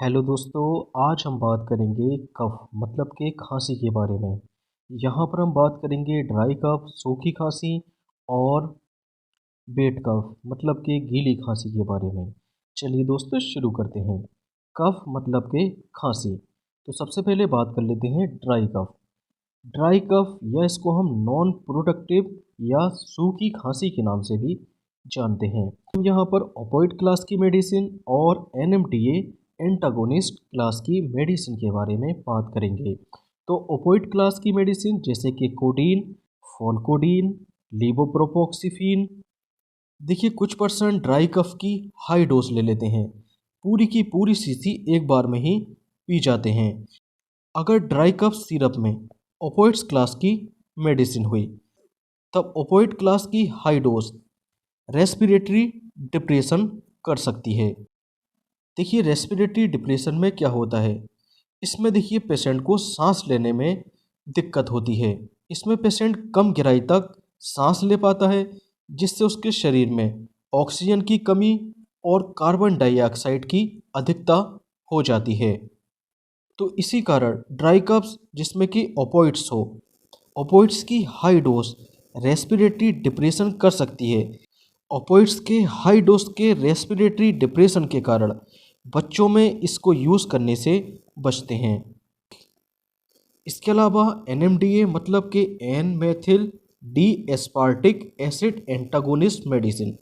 Hello दोस्तों। आज हम बात करेंगे कफ मतलब के खांसी के बारे में। यहाँ पर हम बात करेंगे ड्राई कफ, सूखी खांसी और वेट कफ मतलब के गीली खांसी के बारे में। चलिए दोस्तों शुरू करते हैं। कफ मतलब के खांसी। तो सबसे पहले बात कर लेते हैं ड्राई कफ। ड्राई कफ या इसको हम नॉन प्रोडक्टिव या सूखी खांसी के नाम से भी जानते हैं। हम यहाँ पर ओपियोइड क्लास की मेडिसिन और एनएमडीए एंटागोनिस्ट क्लास की मेडिसिन के बारे में बात करेंगे। तो ओपियोइड क्लास की मेडिसिन जैसे कि कोडीन, फॉलकोडीन, लीवोप्रोपोक्सिफिन। देखिए कुछ पर्सन ड्राई कफ की हाई डोज ले लेते हैं, पूरी की पूरी शीशी एक बार में ही पी जाते हैं। अगर ड्राई कफ सिरप में ओपियोइड्स क्लास की मेडिसिन हुई तब ओपियोइड क्लास की हाई डोज रेस्पिरेटरी डिप्रेशन कर सकती है। देखिए रेस्पिरेटरी डिप्रेशन में क्या होता है, इसमें देखिए पेशेंट को सांस लेने में दिक्कत होती है। इसमें पेशेंट कम गहराई तक सांस ले पाता है, जिससे उसके शरीर में ऑक्सीजन की कमी और कार्बन डाइऑक्साइड की अधिकता हो जाती है। तो इसी कारण ड्राई कफ्स जिसमें कि ओपियोइड्स हो, ओपियोइड्स की हाई डोज रेस्पिरेटरी डिप्रेशन कर सकती है। ओपियोइड्स के हाई डोज के रेस्पिरेटरी डिप्रेशन के कारण बच्चों में इसको यूज़ करने से बचते हैं। इसके अलावा एनएमडीए मतलब कि N methyl D aspartic acid antagonist medicine,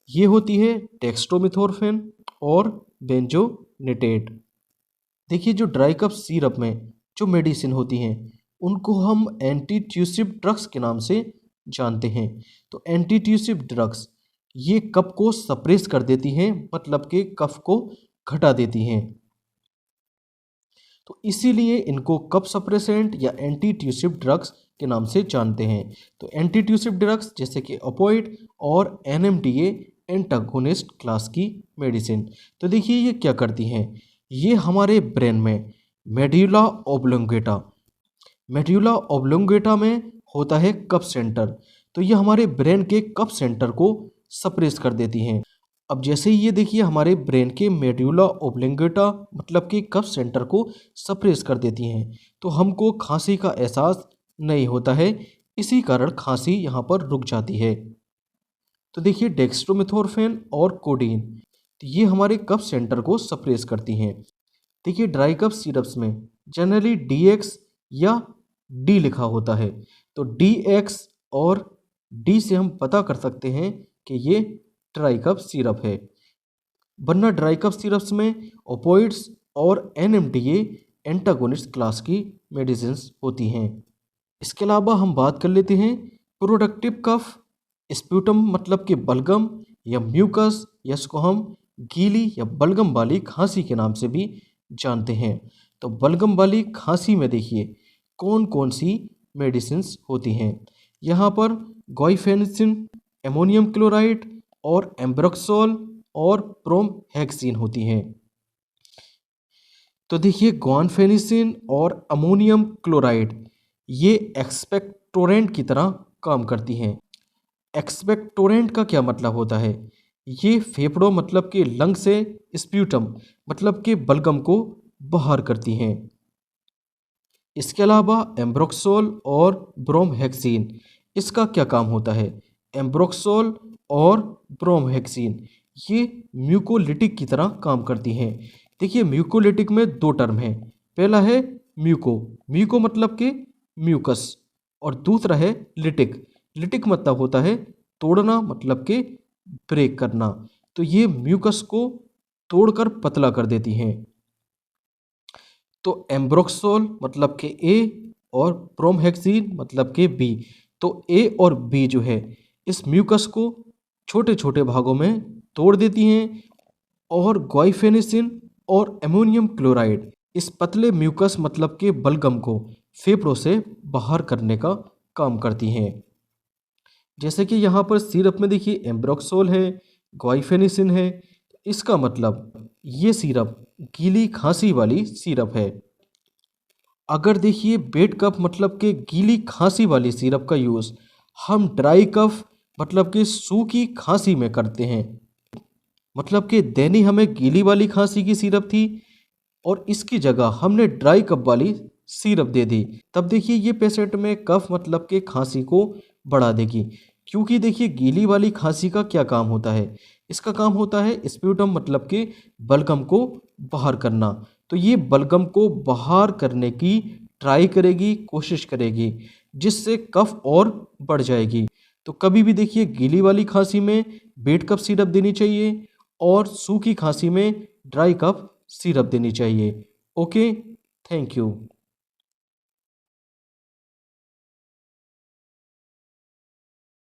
ये होती है डेक्स्ट्रोमेथोर्फेन और बेंजोनिटेट। देखिए जो ड्राई कफ सिरप में जो मेडिसिन होती हैं उनको हम एंटी ट्यूसिव ड्रग्स के नाम से जानते हैं। तो एंटी ट्यूसिव ड्रग्स ये कफ को सप्रेस कर देती हैं, मतलब कि कफ को घटा देती हैं। तो इसीलिए इनको कफ सप्रेसेंट या एंटी ट्यूसिव ड्रग्स के नाम से जानते हैं। तो एंटी ट्यूसिव ड्रग्स जैसे कि ओपियोइड और एनएमडीए एंटागोनिस्ट क्लास की मेडिसिन। तो देखिए ये क्या करती हैं, ये हमारे ब्रेन में मेड्यूला ओब्लोंगेटा, मेड्यूला ओब्लोंगेटा में होता है कफ सेंटर। तो ये हमारे ब्रेन के कफ सेंटर को सप्रेस कर देती हैं। अब जैसे ही ये देखिए हमारे ब्रेन के मेड्यूला ओब्लोंगेटा मतलब कि कफ सेंटर को सप्रेस कर देती हैं, तो हमको खांसी का एहसास नहीं होता है। इसी कारण खांसी यहाँ पर रुक जाती है। तो देखिए डेक्स्ट्रोमेथोर्फेन और कोडीन, तो ये हमारे कफ सेंटर को सप्रेस करती हैं। देखिए ड्राई कफ सिरप्स में जनरली डीएक्स या डी लिखा होता है। तो डीएक्स और डी से हम पता कर सकते हैं कि ये ड्राई कफ सिरप है। वरना ड्राई कफ सिरप्स में ओपियोइड्स और एनएमडीए एंटागोनिस्ट क्लास की मेडिसिन होती हैं। इसके अलावा हम बात कर लेते हैं प्रोडक्टिव कफ, स्प्यूटम मतलब कि बलगम या म्यूकस, या इसको हम गीली या बलगम वाली खांसी के नाम से भी जानते हैं। तो बलगम वाली खांसी में देखिए कौन कौन सी मेडिसिन्स होती हैं। यहाँ पर गोइफेनिसिन, एमोनियम क्लोराइड और एम्ब्रोक्सोल और ब्रोमहेक्सिन होती हैं। तो देखिए गुआनफेनिसिन और अमोनियम क्लोराइड ये एक्सपेक्टोरेंट की तरह काम करती हैं। एक्सपेक्टोरेंट का क्या मतलब होता है, ये फेफड़ों मतलब कि लंग से स्प्यूटम मतलब कि बलगम को बाहर करती हैं। इसके अलावा एम्ब्रोक्सोल और ब्रोमहेक्सिन, इसका क्या काम होता है, एम्ब्रोक्सोल और ब्रोमहेक्सिन ये म्यूकोलिटिक की तरह काम करती हैं। देखिए म्यूकोलिटिक में दो टर्म हैं, पहला है म्यूको, म्यूको मतलब कि म्यूकस, और दूसरा है लिटिक, लिटिक मतलब होता है तोड़ना मतलब कि ब्रेक करना। तो ये म्यूकस को तोड़कर पतला कर देती हैं। तो एम्ब्रोक्सोल मतलब कि ए और ब्रोमहेक्सिन मतलब कि बी। तो ए और बी जो है इस म्यूकस को छोटे छोटे भागों में तोड़ देती हैं, और गोइफेनिसिन और एमोनियम क्लोराइड इस पतले म्यूकस मतलब के बलगम को फेफड़ों से बाहर करने का काम करती हैं। जैसे कि यहाँ पर सिरप में देखिए एम्ब्रोक्सोल है, गोइफेनिसिन है, इसका मतलब ये सिरप गीली खांसी वाली सिरप है। अगर देखिए बेड कफ मतलब कि गीली खांसी वाली सिरप का यूज़ हम ड्राई कफ मतलब कि सूखी खांसी में करते हैं, मतलब कि दैनी हमें गीली वाली खांसी की सिरप थी, और इसकी जगह हमने ड्राई कफ वाली सिरप दे दी, तब देखिए ये पेशेंट में कफ मतलब के खांसी को बढ़ा देगी। क्योंकि देखिए गीली वाली खांसी का क्या काम होता है, इसका काम होता है स्प्यूटम मतलब के बलगम को बाहर करना। तो ये बलगम को बाहर करने की ट्राई करेगी, कोशिश करेगी, जिससे कफ और बढ़ जाएगी। तो कभी भी देखिए गीली वाली खांसी में बेट कफ सिरप देनी चाहिए और सूखी खांसी में ड्राई कफ सिरप देनी चाहिए। Okay, thank you.